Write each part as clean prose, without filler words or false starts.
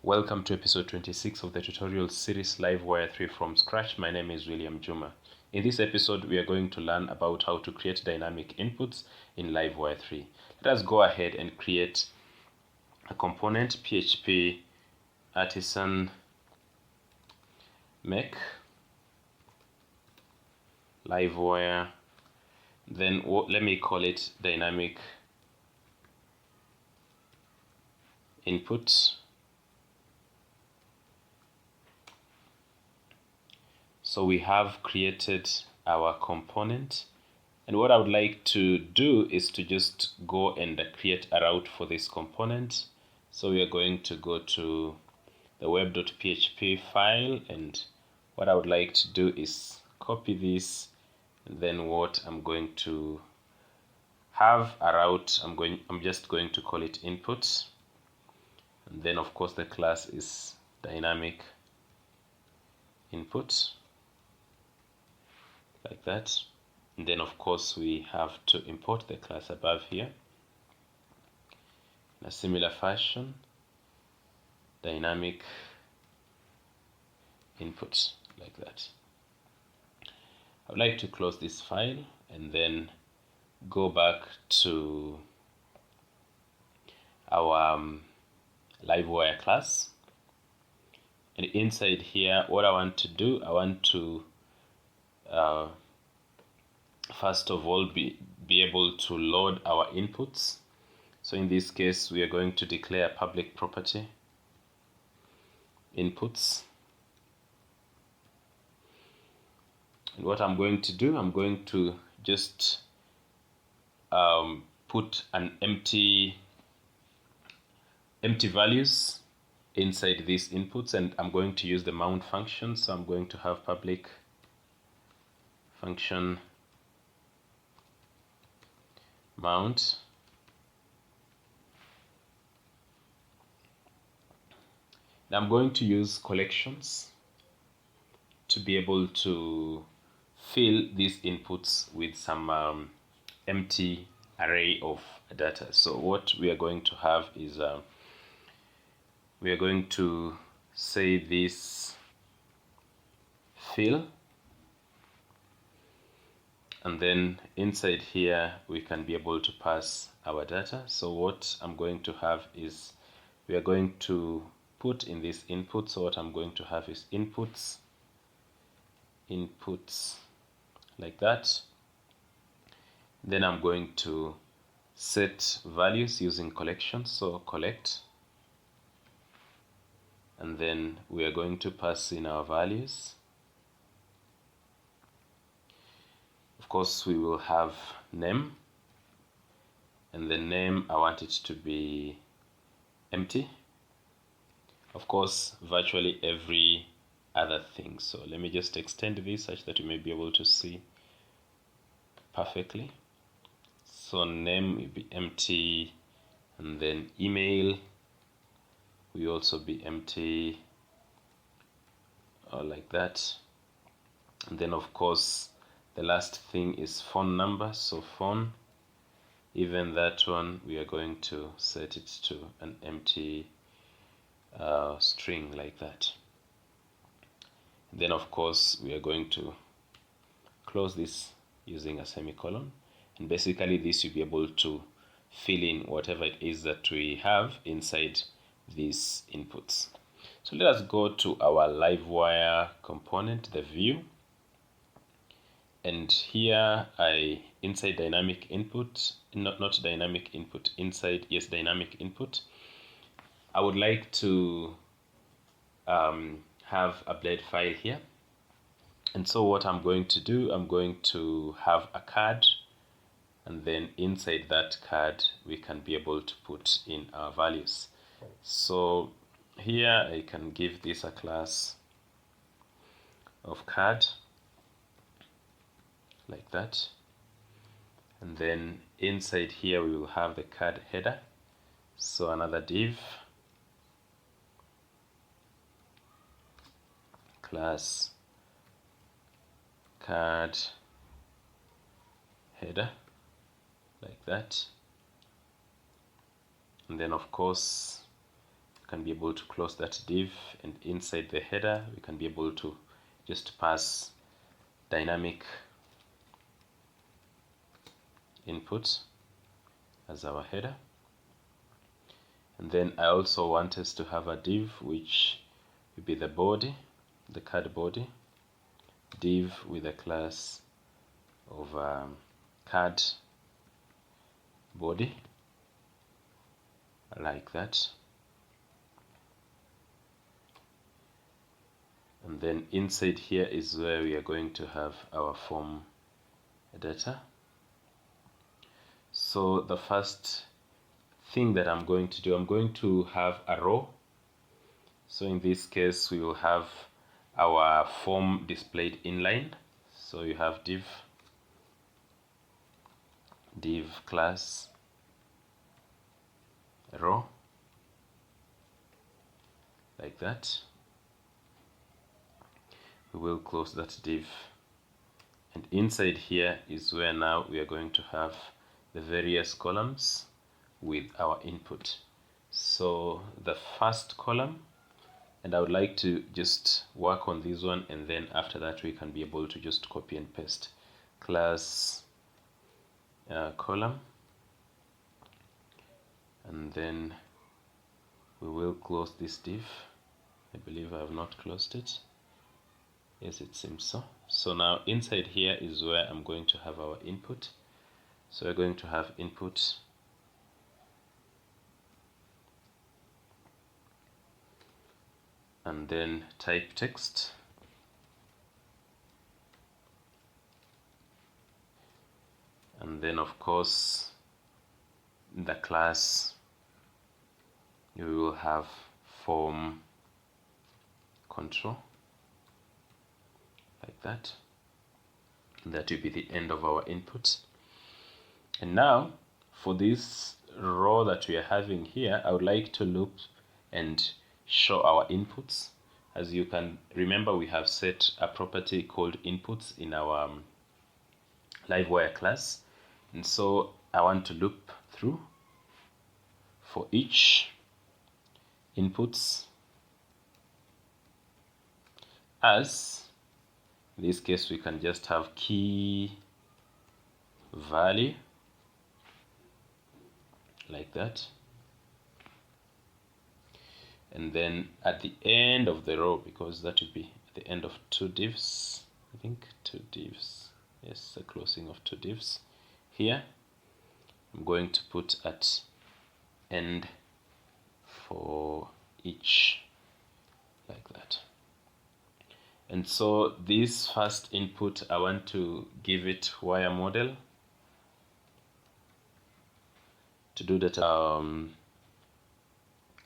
Welcome to episode 26 of the tutorial series Livewire 3 from scratch. My name is William Juma. In this episode, we are going to learn about how to create dynamic inputs in Livewire 3. Let us go ahead and create a component PHP artisan make Livewire. Then let me call it dynamic input. So we have created our component, and what I would like to do is to just go and create a route for this component. So we are going to go to the web.php file, and what I would like to do is copy this, and then what I'm going to have a route, I'm just going to call it input, and then of course the class is dynamic input, like that. And then of course we have to import the class above here in a similar fashion, dynamic input, like that. I would like to close this file and then go back to our Livewire class, and inside here what I want to do, I want to first of all be able to load our inputs. So in this case we are going to declare a public property inputs, and what I'm going to do, I'm going to just put an empty values inside these inputs, and I'm going to use the mount function. So I'm going to have public function mount, and I'm going to use collections to be able to fill these inputs with some empty array of data. So what we are going to have is we are going to say this fill, and then inside here we can be able to pass our data. So what I'm going to have is we are going to put in this input. So what I'm going to have is inputs like that. Then I'm going to set values using collections, so collect, and then we are going to pass in our values. Of course we will have name, and the name I want it to be empty. Of course virtually every other thing. So let me just extend this such that you may be able to see perfectly. So name will be empty, and then email will also be empty, or like that. And then of course the last thing is phone number. So phone, even that one we are going to set it to an empty string, like that. And then of course we are going to close this using a semicolon, and basically this will be able to fill in whatever it is that we have inside these inputs. So let us go to our Livewire component, the view, and here inside dynamic input, not dynamic input, inside, yes, dynamic input, I would like to have a blade file here. And so what I'm going to do, I'm going to have a card, and then inside that card we can be able to put in our values. So here I can give this a class of card, like that, and then inside here we will have the card header, so another div, class card header, like that. And then of course can be able to close that div, and inside the header we can be able to just pass dynamic input as our header. And then I also want us to have a div which will be the body, the card body, div with a class of card body, like that. And then inside here is where we are going to have our form data. So the first thing that I'm going to do, I'm going to have a row. So in this case we will have our form displayed inline. So you have div class row, like that. We will close that div, and inside here is where now we are going to have the various columns with our input. So the first column, and I would like to just work on this one, and then after that we can be able to just copy and paste class column, and then we will close this div. I believe I have not closed it. Yes, it seems so. So now inside here is where I'm going to have our input. So we're going to have input, and then type text, and then of course the class you will have form control, like that. And that will be the end of our input. And now for this row that we are having here, I would like to loop and show our inputs. As you can remember, we have set a property called inputs in our Livewire class, and so I want to loop through for each inputs, as in this case we can just have key value, like that. And then at the end of the row, because that will be at the end of two divs, I think two divs, yes, the closing of two divs here, I'm going to put at end for each, like that. And so this first input, I want to give it wire model to do that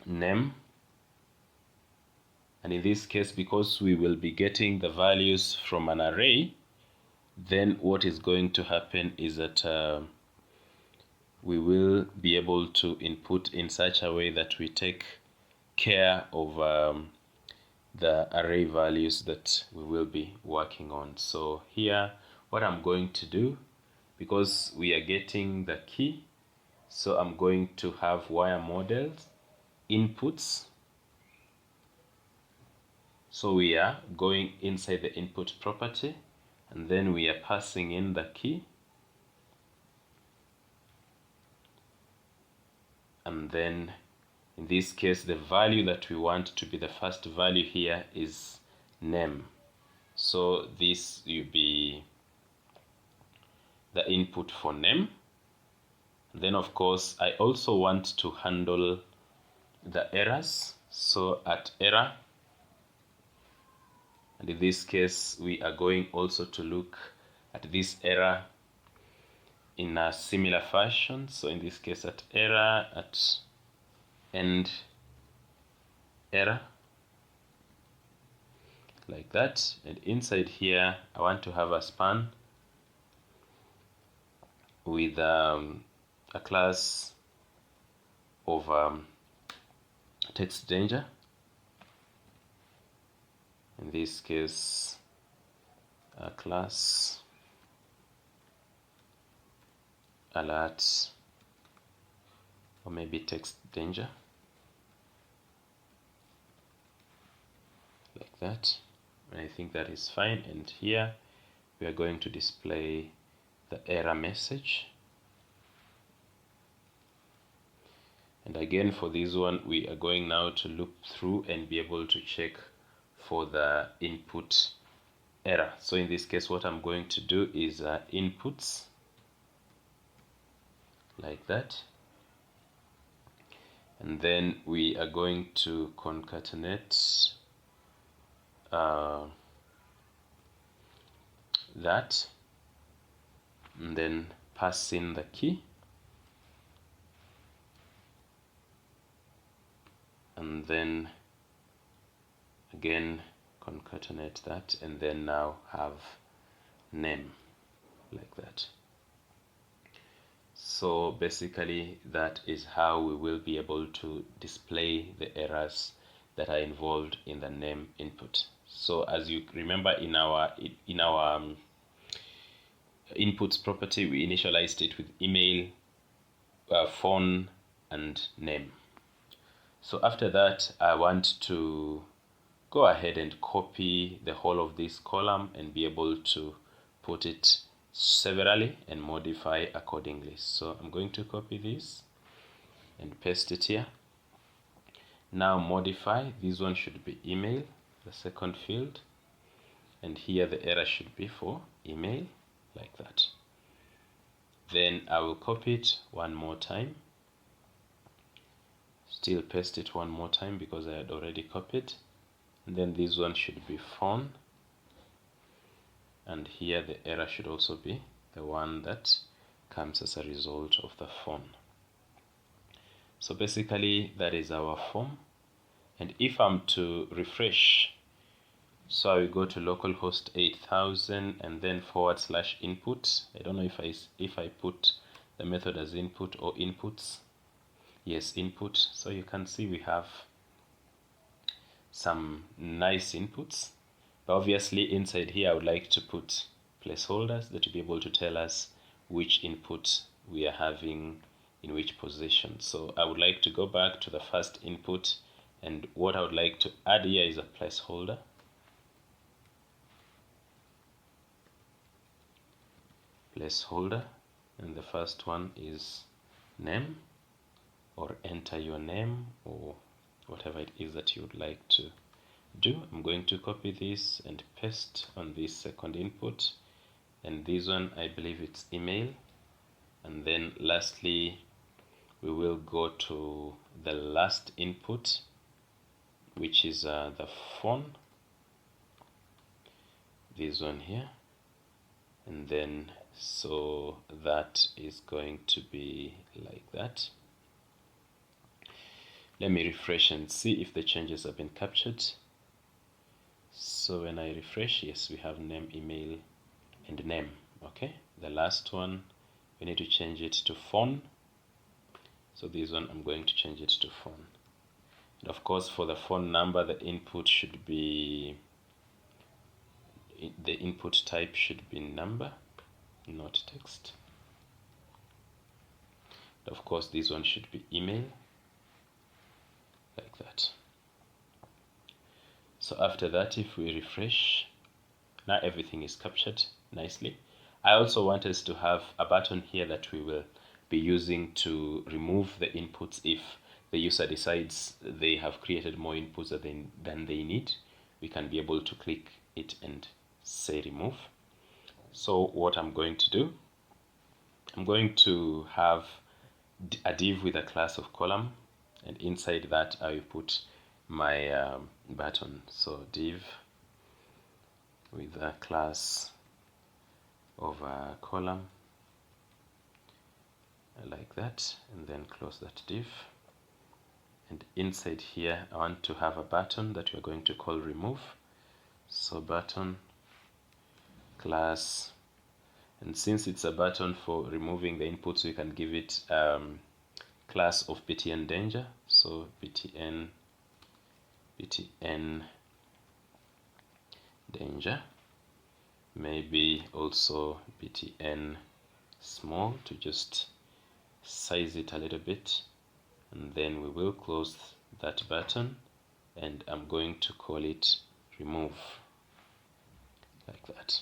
name. And in this case, because we will be getting the values from an array, then what is going to happen is that we will be able to input in such a way that we take care of the array values that we will be working on. So here, what I'm going to do, because we are getting the key, so I'm going to have wire models inputs. So we are going inside the input property, and then we are passing in the key, and then in this case the value that we want to be the first value here is name. So this will be the input for name. Then of course I also want to handle the errors. So at error, and in this case we are going also to look at this error in a similar fashion. So in this case at error, at end error, like that. And inside here I want to have a span with a class of text danger. In this case a class alert, or maybe text danger. like that. And I think that is fine. And here we are going to display the error message. And again, for this one, we are going now to loop through and be able to check for the input error. So in this case, what I'm going to do is inputs, like that. And then we are going to concatenate that, and then pass in the key, and then again concatenate that, and then now have name, like that. So basically that is how we will be able to display the errors that are involved in the name input. So as you remember, in our inputs property, we initialized it with email, phone, and name. So after that, I want to go ahead and copy the whole of this column and be able to put it severally and modify accordingly. So I'm going to copy this and paste it here. Now modify, this one should be email, the second field, and here the error should be for email, like that. Then I will copy it one more time, still paste it one more time because I had already copied, and then this one should be phone, and here the error should also be the one that comes as a result of the phone. So basically that is our form. And if I'm to refresh, so I will go to localhost 8000 and then /input. I don't know if I put the method as input or inputs. Yes, input. So you can see we have some nice inputs. But obviously inside here I would like to put placeholders that will be able to tell us which input we are having in which position. So I would like to go back to the first input, and what I would like to add here is a placeholder. And the first one is name, or enter your name, or whatever it is that you would like to do. I'm going to copy this and paste on this second input, and this one I believe it's email. And then lastly we will go to the last input, which is the phone, this one here, and then so that is going to be like that. Let me refresh and see if the changes have been captured. So when I refresh, yes, we have name, email, and name. Okay, the last one we need to change it to phone. So this one I'm going to change it to phone. And of course for the phone number, the input should be, the input type should be number, not text. And of course this one should be email, like that. So after that, if we refresh, now everything is captured nicely. I also want us to have a button here that we will be using to remove the inputs if the user decides they have created more inputs than they need. We can be able to click it and say remove. So what I'm going to do, I'm going to have a div with a class of column, and inside that I will put my button. So div with a class of a column, like that, and then close that div. And inside here I want to have a button that we're going to call remove. So button class, and since it's a button for removing the inputs, we can give it class of btn danger. So btn danger, maybe also btn small to just size it a little bit, and then we will close that button, and I'm going to call it remove, like that.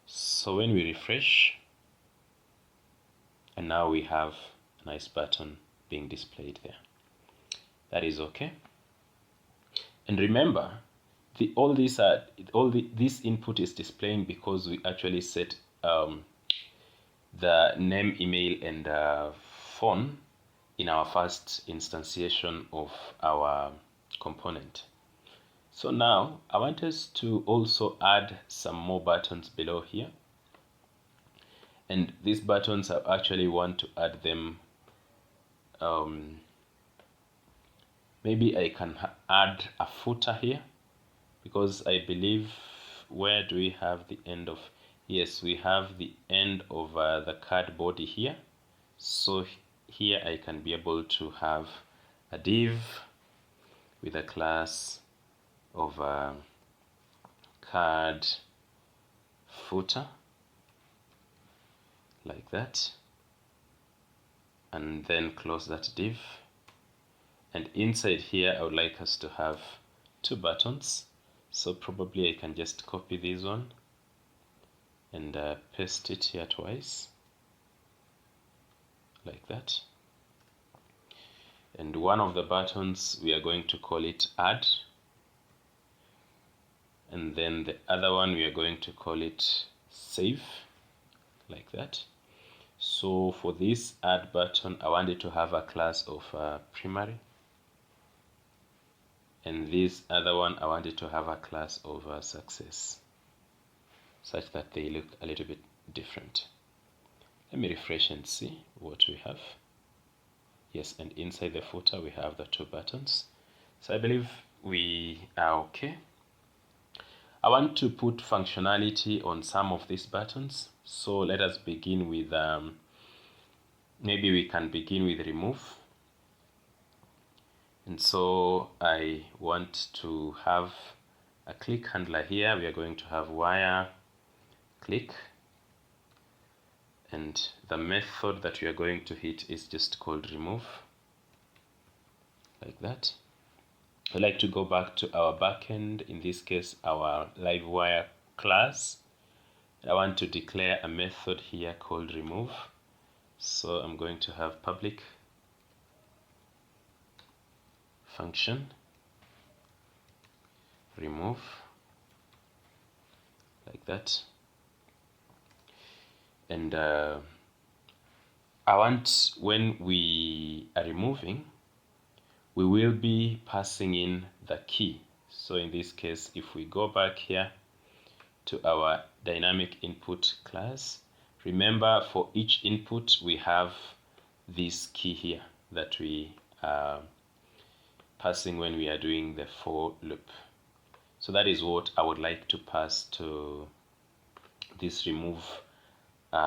So when we refresh, and now we have a nice button being displayed there. That is okay. And remember, this input is displaying because we actually set the name, email, and phone in our first instantiation of our component. So now I want us to also add some more buttons below here. And these buttons, I actually want to add them. Maybe I can add a footer here, because I believe, where do we have the end of? Yes, we have the end of the card body here. So here I can be able to have a div with a class of card footer, like that, and then close that div. And inside here I would like us to have two buttons, so probably I can just copy this one and paste it here twice, like that. And one of the buttons, we are going to call it add, and then the other one we are going to call it save, like that. So for this add button, I want it to have a class of primary, and this other one I want it to have a class of success, such that they look a little bit different. Let me refresh and see what we have. Yes, and inside the footer we have the two buttons. So I believe we are okay. I want to put functionality on some of these buttons. So let us begin with, maybe we can begin with remove. And so I want to have a click handler here. We are going to have wire click, and the method that we are going to hit is just called remove, like that. I like to go back to our backend, in this case our Livewire class. I want to declare a method here called remove. So I'm going to have public function remove, like that. And I want, when we are removing, we will be passing in the key. So in this case, if we go back here to our dynamic input class, remember for each input we have this key here that we are passing when we are doing the for loop. So that is what I would like to pass to this remove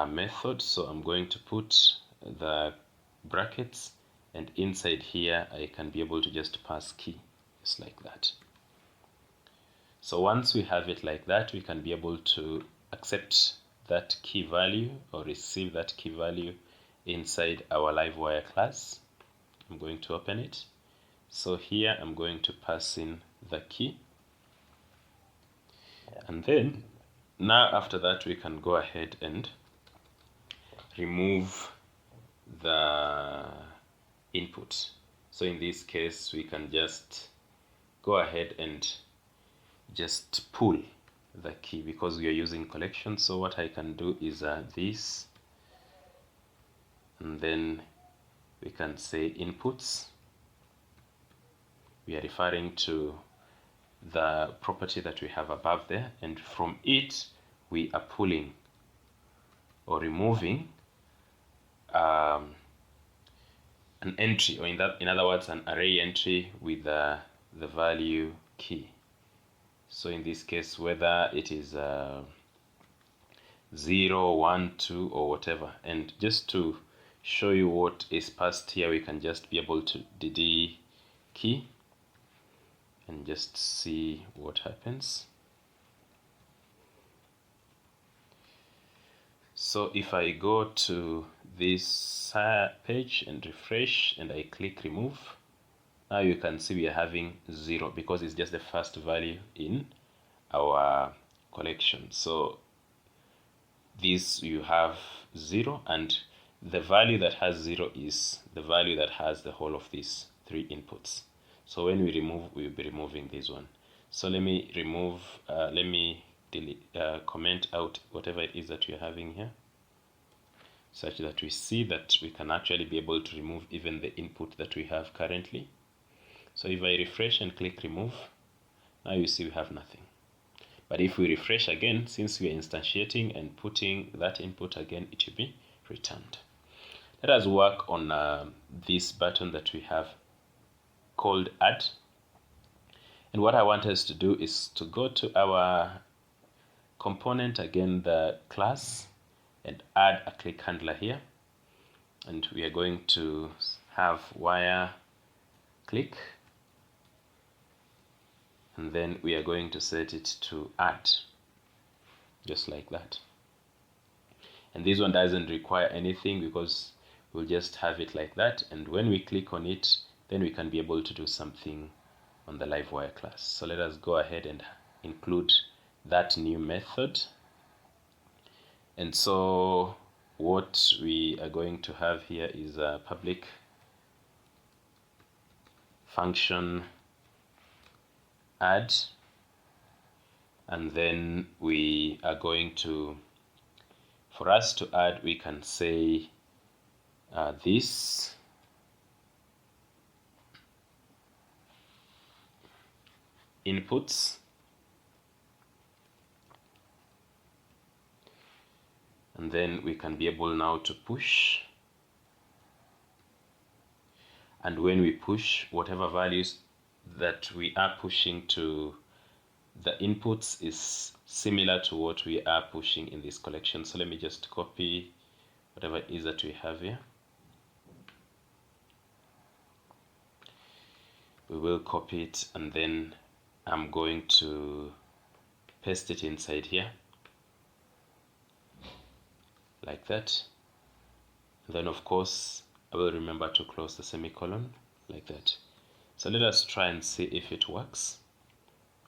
method. So I'm going to put the brackets, and inside here I can be able to just pass key, just like that. So once we have it like that, we can be able to accept that key value or receive that key value inside our Livewire class. I'm going to open it. So here I'm going to pass in the key, and then now after that we can go ahead and remove the input. So in this case we can just go ahead and just pull the key, because we are using collection. So what I can do is this, and then we can say inputs. We are referring to the property that we have above there, and from it we are pulling or removing an entry, or in other words an array entry with the value key. So in this case, whether it is 0, 1, 2 or whatever. And just to show you what is passed here, we can just be able to dd key and just see what happens. So if I go to this page and refresh and I click remove, now you can see we are having 0 because it's just the first value in our collection. So this you have 0, and the value that has 0 is the value that has the whole of these 3 inputs. So when we remove, we'll be removing this one. So let me remove, let me delete, comment out whatever it is that we're having here, such that we see that we can actually be able to remove even the input that we have currently. So if I refresh and click remove, now you see we have nothing. But if we refresh again, since we are instantiating and putting that input again, it will be returned. Let us work on this button that we have called add. And what I want us to do is to go to our component, again the class, and add a click handler here. And we are going to have wire click, and then we are going to set it to add, just like that. And this one doesn't require anything because we'll just have it like that, and when we click on it, then we can be able to do something on the Livewire class. So let us go ahead and include that new method. And so what we are going to have here is a public function add, and then we are going to, for us to add, we can say this inputs, and then we can be able now to push, and when we push, whatever values that we are pushing to the inputs is similar to what we are pushing in this collection. So let me just copy whatever it is that we have here. We will copy it, and then I'm going to paste it inside here like that. And then of course I will remember to close the semicolon like that. So let us try and see if it works.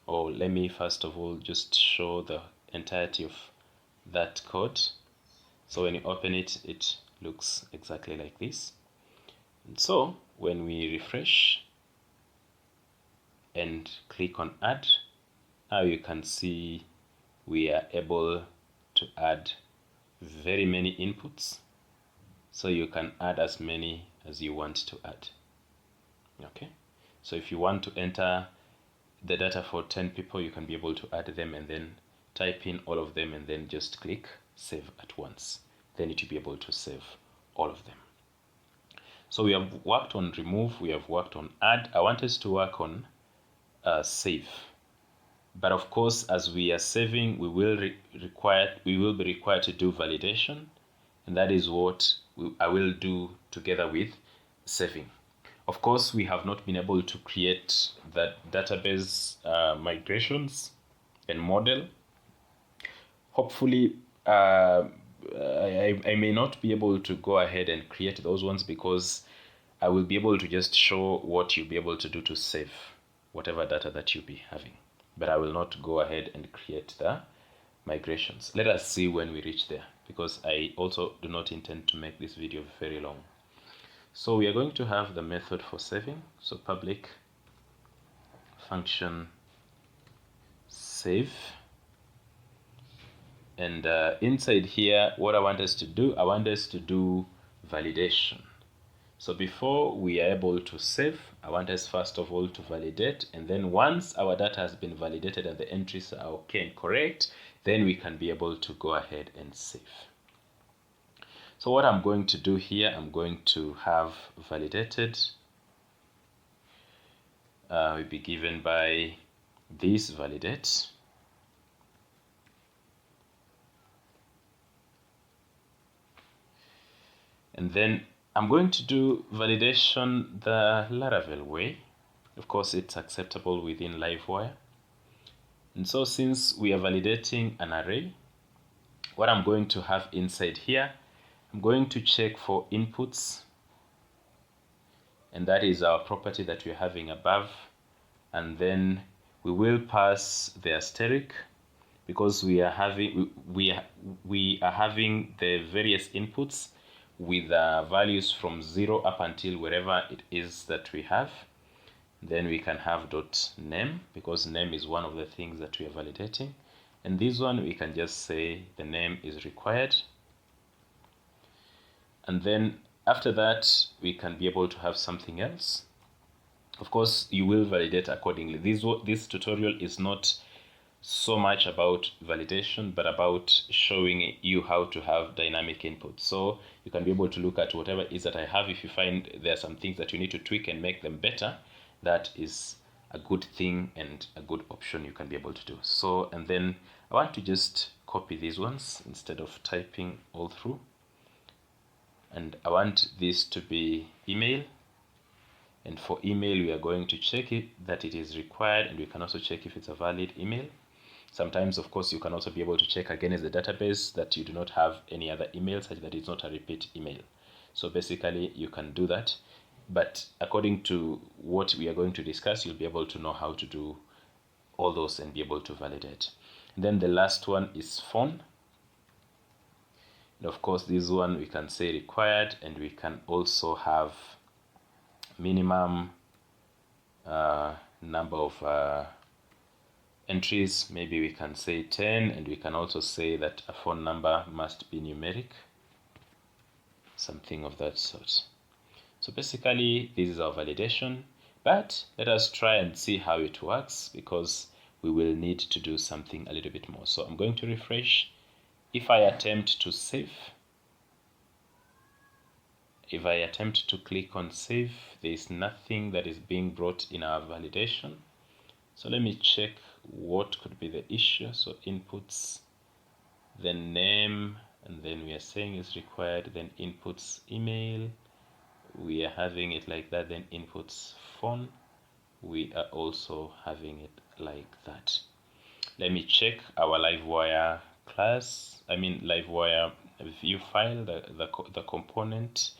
Or let me first of all just show the entirety of that code. So when you open it, it looks exactly like this. And so when we refresh and click on add, now you can see we are able to add very many inputs. So you can add as many as you want to add. Okay, so if you want to enter the data for 10 people, you can be able to add them and then type in all of them and then just click save at once. Then it will be able to save all of them. So we have worked on remove, we have worked on add. I want us to work on save. But of course, as we are saving, we will be required to do validation, and that is what I will do together with saving. Of course, we have not been able to create the database migrations and model. Hopefully, I may not be able to go ahead and create those ones because I will be able to just show what you'll be able to do to save whatever data that you'll be having. But I will not go ahead and create the migrations. Let us see when we reach there, because I also do not intend to make this video very long. So we are going to have the method for saving. So public function save. And inside here, what I want us to do, I want us to do validation. So before we are able to save, I want us first of all to validate, and then once our data has been validated and the entries are okay and correct, then we can be able to go ahead and save. So what I'm going to do here, I'm going to have validated will be given by this validate, and then I'm going to do validation the Laravel way. Of course, it's acceptable within Livewire. And so since we are validating an array, what I'm going to have inside here, I'm going to check for inputs, and that is our property that we're having above. And then we will pass the asterisk because we are having the various inputs with values from 0 up until wherever it is that we have. Then we can have dot name because name is one of the things that we are validating, and this one we can just say the name is required. And then after that we can be able to have something else. Of course, you will validate accordingly. This tutorial is not so much about validation, but about showing you how to have dynamic input. So you can be able to look at whatever it is that I have. If you find there are some things that you need to tweak and make them better, that is a good thing and a good option you can be able to do. So, and then I want to just copy these ones instead of typing all through. And I want this to be email. And for email, we are going to check it that it is required, and we can also check if it's a valid email. Sometimes, of course, you can also be able to check against the database that you do not have any other email such that it's not a repeat email. So basically, you can do that. But according to what we are going to discuss, you'll be able to know how to do all those and be able to validate. And then the last one is phone. And of course, this one we can say required, and we can also have minimum number of entries. Maybe we can say 10, and we can also say that a phone number must be numeric, something of that sort. So basically this is our validation, but let us try and see how it works because we will need to do something a little bit more. So I'm going to refresh. If I attempt to save, if I attempt to click on save, there is nothing that is being brought in our validation. So let me check what could be the issue. So inputs, then name, and then we are saying is required, then inputs email, we are having it like that, then inputs phone, we are also having it like that. Let me check our Livewire class, Livewire view file, the component,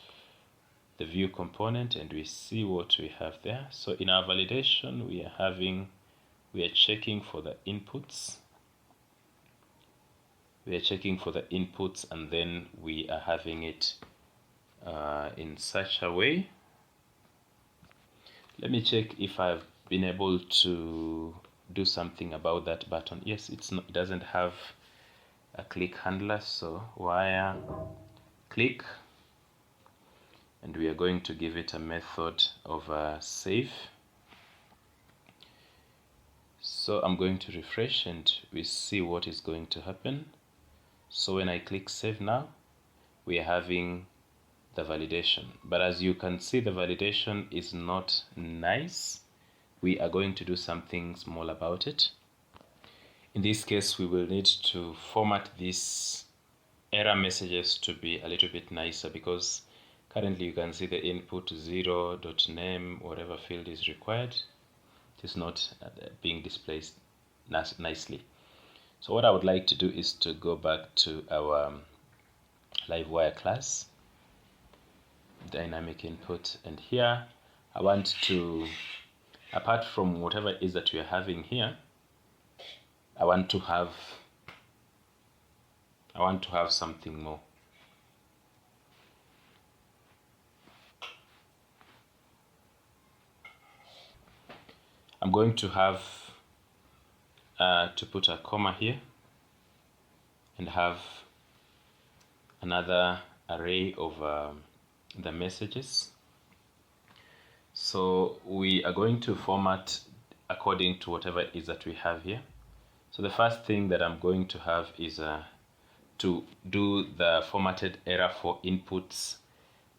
the view component, and we see what we have there. So in our validation, we are checking for the inputs. We are checking for the inputs, and then we are having it in such a way. Let me check if I've been able to do something about that button. Yes, it doesn't have a click handler, so wire click, and we are going to give it a method of save. So I'm going to refresh and we see what is going to happen. So when I click save now, we are having the validation, but as you can see, the validation is not nice. We are going to do something small about it. In this case, we will need to format these error messages to be a little bit nicer, because currently you can see the input 0.name, whatever field is required, it is not being displayed nicely. So what I would like to do is to go back to our Livewire class, dynamic input, and here I want to, apart from whatever it is that we are having here, I want to have something more. I'm going to have to put a comma here and have another array of the messages. So we are going to format according to whatever it is that we have here. So the first thing that I'm going to have is to do the formatted error for inputs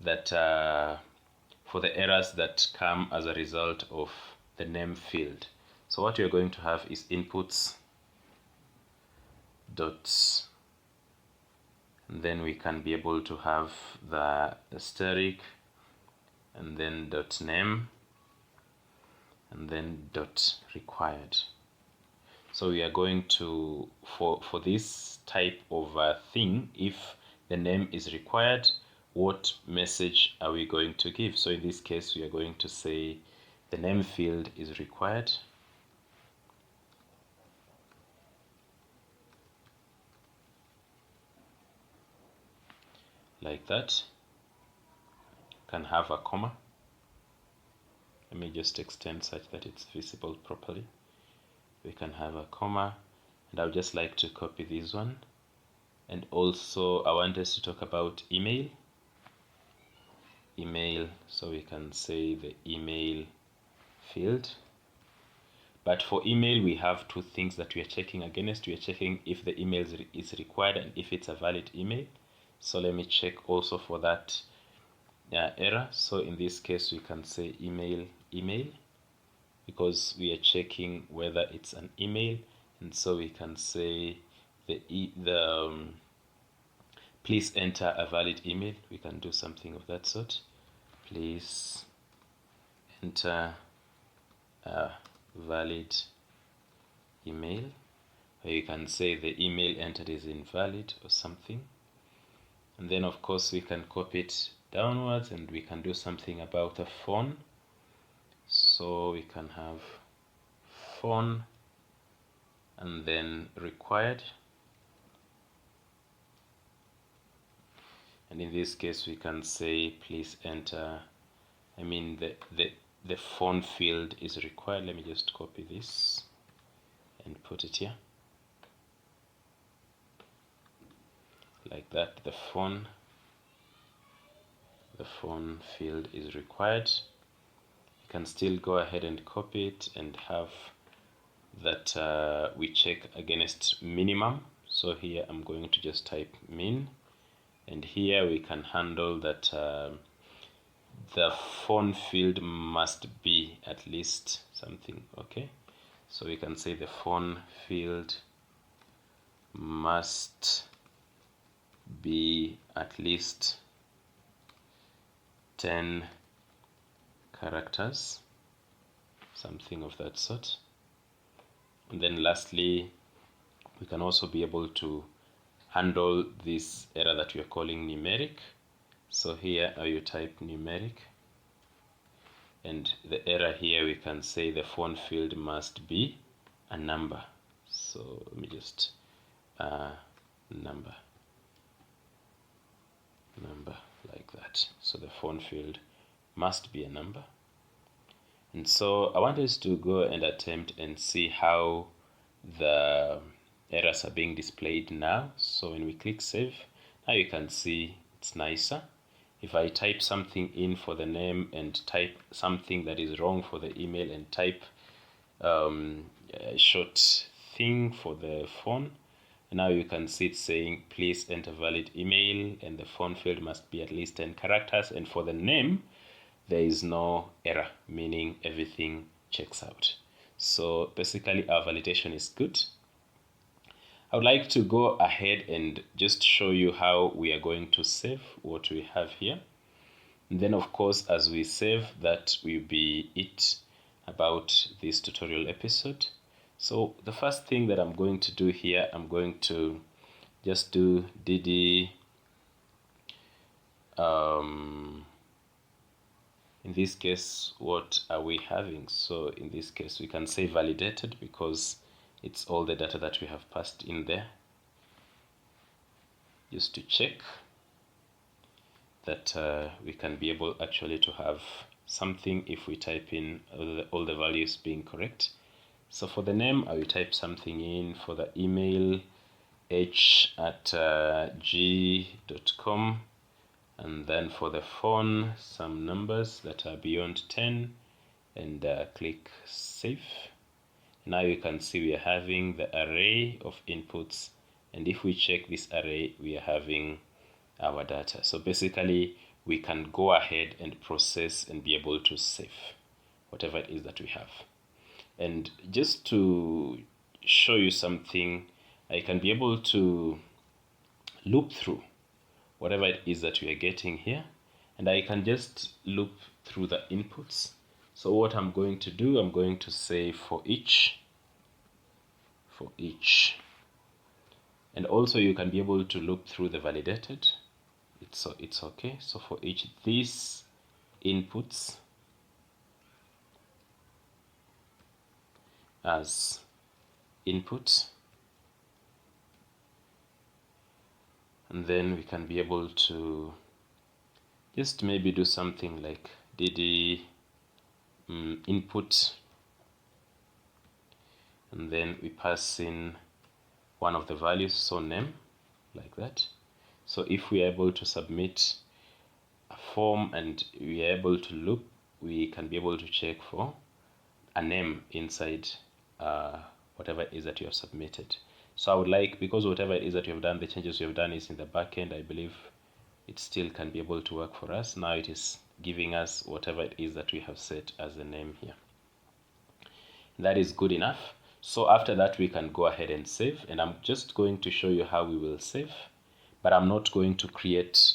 that for the errors that come as a result of the name field. So what you're going to have is inputs dots, and then we can be able to have the asterisk, and then dot name, and then dot required. So we are going to, for this type of thing, if the name is required, what message are we going to give. So in this case, we are going to say the name field is required. Like that. Can have a comma. Let me just extend such that it's visible properly. We can have a comma, and I would just like to copy this one. And also I want us to talk about email. So we can say the email field. But for email, we have two things that we are checking against. We are checking if the email is required and if it's a valid email. So let me check also for that error. So in this case, we can say email, because we are checking whether it's an email. And so we can say please enter a valid email. We can do something of that sort. Please enter a valid email. Or you can say the email entered is invalid or something. And then of course we can copy it downwards and we can do something about the phone. So we can have phone and then required. And in this case we can say please enter, the phone field is required. Let me just copy this and put it here. Like that, the phone field is required. You can still go ahead and copy it and have that we check against minimum. So here I'm going to just type min, and here we can handle that the phone field must be at least something. Okay, so we can say the phone field must be at least 10 characters, something of that sort. And then lastly, we can also be able to handle this error that we are calling numeric. So here you type numeric, and the error here we can say the phone field must be a number. So let me just number like that. So the phone field must be a number. And so I want us to go and attempt and see how the errors are being displayed now. So when we click save, now you can see it's nicer. If I type something in for the name and type something that is wrong for the email and type a short thing for the phone, now you can see it saying please enter valid email and the phone field must be at least 10 characters, and for the name there is no error, meaning everything checks out. So basically our validation is good. I would like to go ahead and just show you how we are going to save what we have here. And then of course, as we save, that will be it about this tutorial episode. So the first thing that I'm going to do here, I'm going to just do dd in this case, what are we having? So in this case, we can say validated because it's all the data that we have passed in there. Just to check that we can be able actually to have something if we type in all the values being correct. So for the name, I will type something in. For the email, h@g.com. And then for the phone, some numbers that are beyond 10, and click save. Now you can see we are having the array of inputs, and if we check this array, we are having our data. So basically we can go ahead and process and be able to save whatever it is that we have. And just to show you something, I can be able to loop through whatever it is that we are getting here, and I can just loop through the inputs. So what I'm going to do, I'm going to say for each, and also you can be able to loop through the validated. it's okay. So for each these inputs as input, and then we can be able to just maybe do something like dd input, and then we pass in one of the values, so name, like that. So if we are able to submit a form and we are able to loop, we can be able to check for a name inside whatever it is that you have submitted. So I would like, because whatever it is that you have done, the changes you have done is in the backend, I believe it still can be able to work for us. Now it is giving us whatever it is that we have set as a name here. That is good enough. So after that, we can go ahead and save, and I'm just going to show you how we will save, but I'm not going to create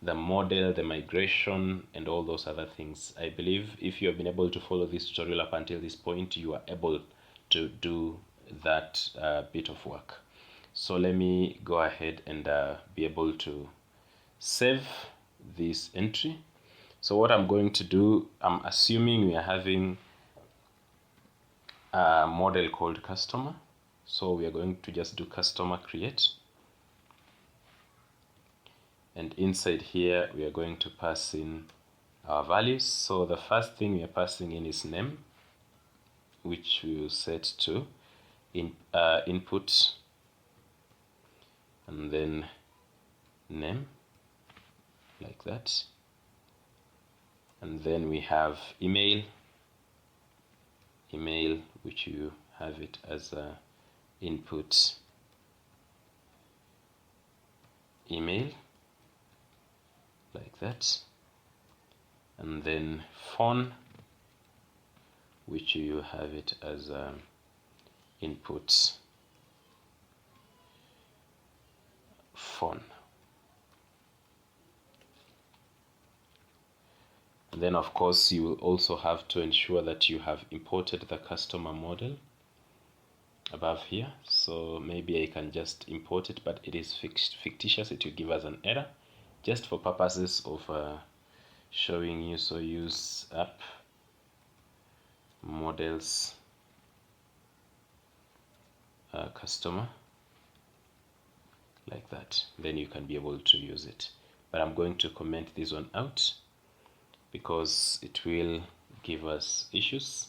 the model, the migration, and all those other things. I believe if you have been able to follow this tutorial up until this point, you are able to do that bit of work. So let me go ahead and be able to save this entry. So what I'm going to do, I'm assuming we are having a model called customer. So we are going to just do customer create. And inside here, we are going to pass in our values. So the first thing we are passing in is name, which we will set to input, and then name, like that. And then we have email, which you have it as a input email, like that. And then phone, which you have it as input phone. And then of course you will also have to ensure that you have imported the customer model above here. So maybe I can just import it, but it is fictitious. It will give us an error just for purposes of showing you. So use app models customer, like that. Then you can be able to use it. But I'm going to comment this one out because it will give us issues.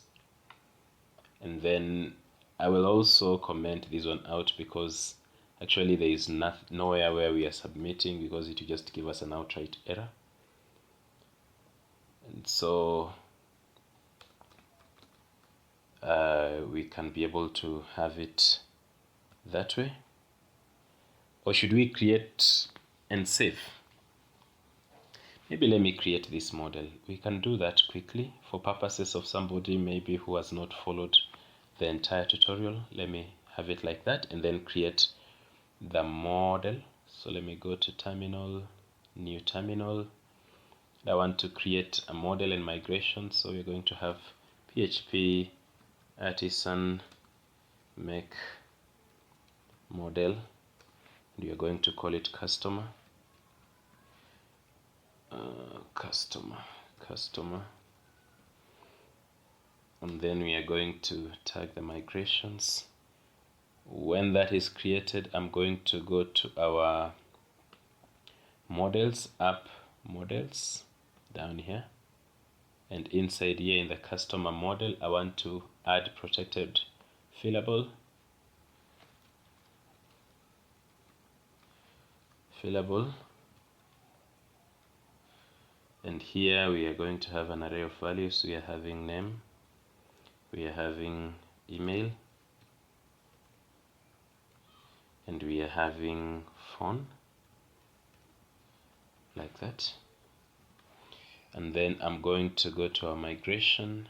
And then I will also comment this one out because actually there is nowhere where we are submitting, because it will just give us an outright error. And so we can be able to have it that way. Or should we create and save? Maybe let me create this model. We can do that quickly for purposes of somebody maybe who has not followed the entire tutorial. Let me have it like that and then create the model. So let me go to terminal, new terminal. I want to create a model and migration. So we're going to have PHP artisan make model. We are going to call it customer. Customer. And then we are going to tag the migrations. When that is created, I'm going to go to our models, app models down here. And inside here in the customer model, I want to add protected fillable. And here we are going to have an array of values. We are having name, we are having email, and we are having phone, like that. And then I'm going to go to our migration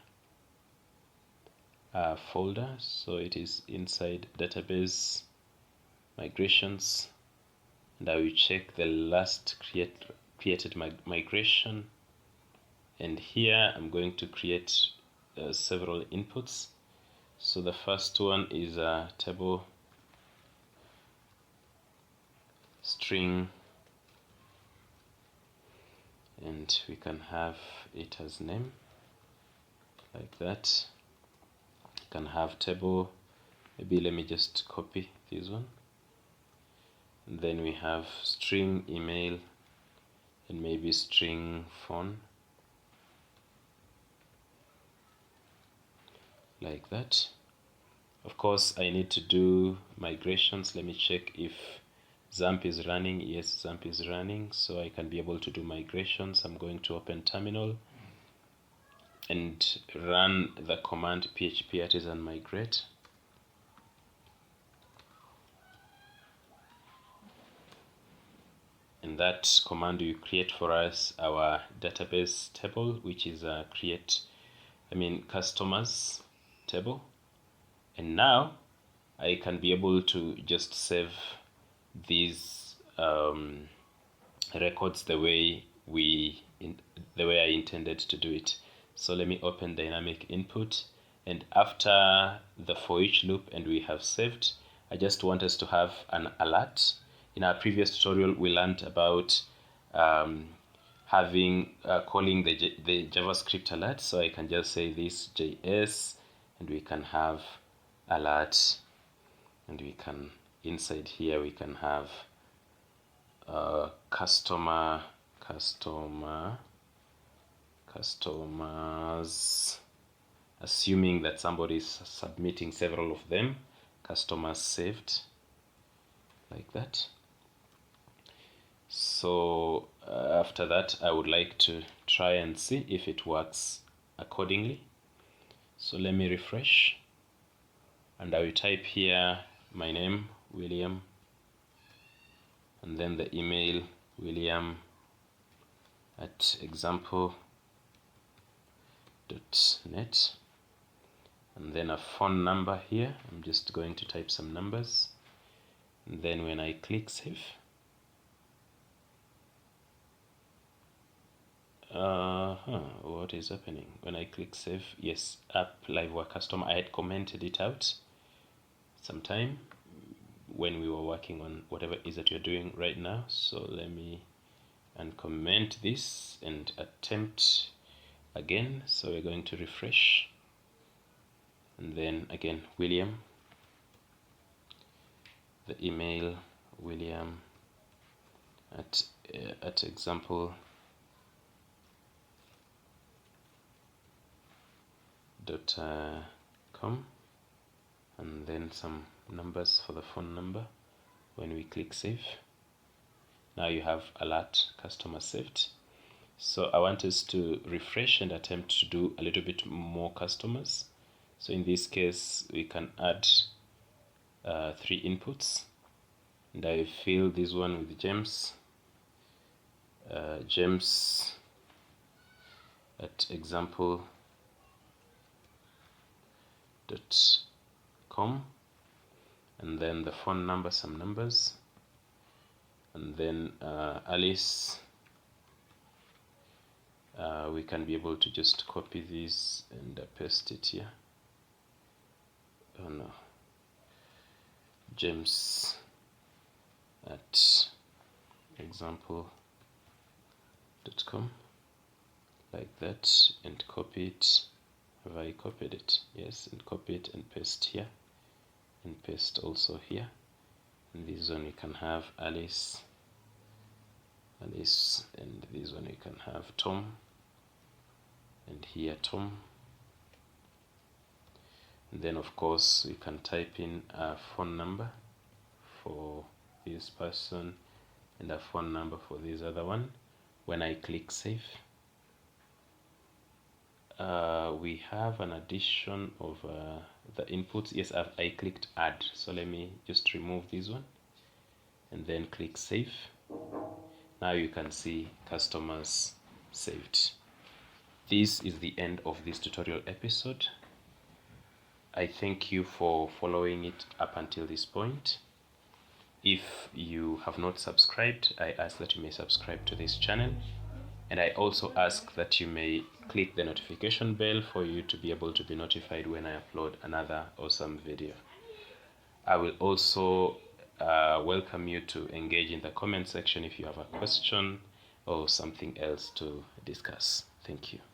folder. So it is inside database migrations, and I will check the last created migration. And here I'm going to create several inputs. So the first one is a table string and we can have it as name like that. You can have table, maybe let me just copy this one, and then we have string email and maybe string phone like that. Of course, I need to do migrations. Let me check if XAMPP is running. Yes, XAMPP is running, so I can be able to do migrations. I'm going to open terminal and run the command php artisan migrate. And that command will create for us our database table, which is a customers table. And now I can be able to just save these records the way I intended to do it. So let me open dynamic input, and after the for each loop and we have saved, I just want us to have an alert. In our previous tutorial, we learned about calling the JavaScript alert. So I can just say this JS, and we can have alert, and we can inside here we can have customers, assuming that somebody is submitting several of them, customers saved like that. So after that, I would like to try and see if it works accordingly. So let me refresh, and I will type here my name, William, and then the email, william@example.net, and then a phone number here. I'm just going to type some numbers, and then when I click save, what is happening when I click save? Yes, app Livewire customer. I had commented it out sometime when we were working on whatever it is that you're doing right now. So let me uncomment this and attempt again. So we're going to refresh, and then again William, the email william@example.com, and then some numbers for the phone number. When we click save, now you have alert customer saved. So I want us to refresh and attempt to do a little bit more customers. So in this case, we can add 3 inputs, and I fill this one with James. James at example.com, and then the phone number, some numbers, and then Alice. We can be able to just copy this and paste it here. Oh no, James at example.com like that, and copy it. Have I copied it? Yes, and copy it and paste here, and paste also here. And this one we can have Alice, and this one we can have Tom, and here Tom. And then of course we can type in a phone number for this person and a phone number for this other one. When I click save, we have an addition of the inputs. Yes, I clicked add, so let me just remove this one and then click save. Now you can see customers saved. This is the end of this tutorial episode. I thank you for following it up until this point. If you have not subscribed, I ask that you may subscribe to this channel, and I also ask that you may click the notification bell for you to be able to be notified when I upload another awesome video. I will also welcome you to engage in the comment section if you have a question, or something else to discuss. Thank you.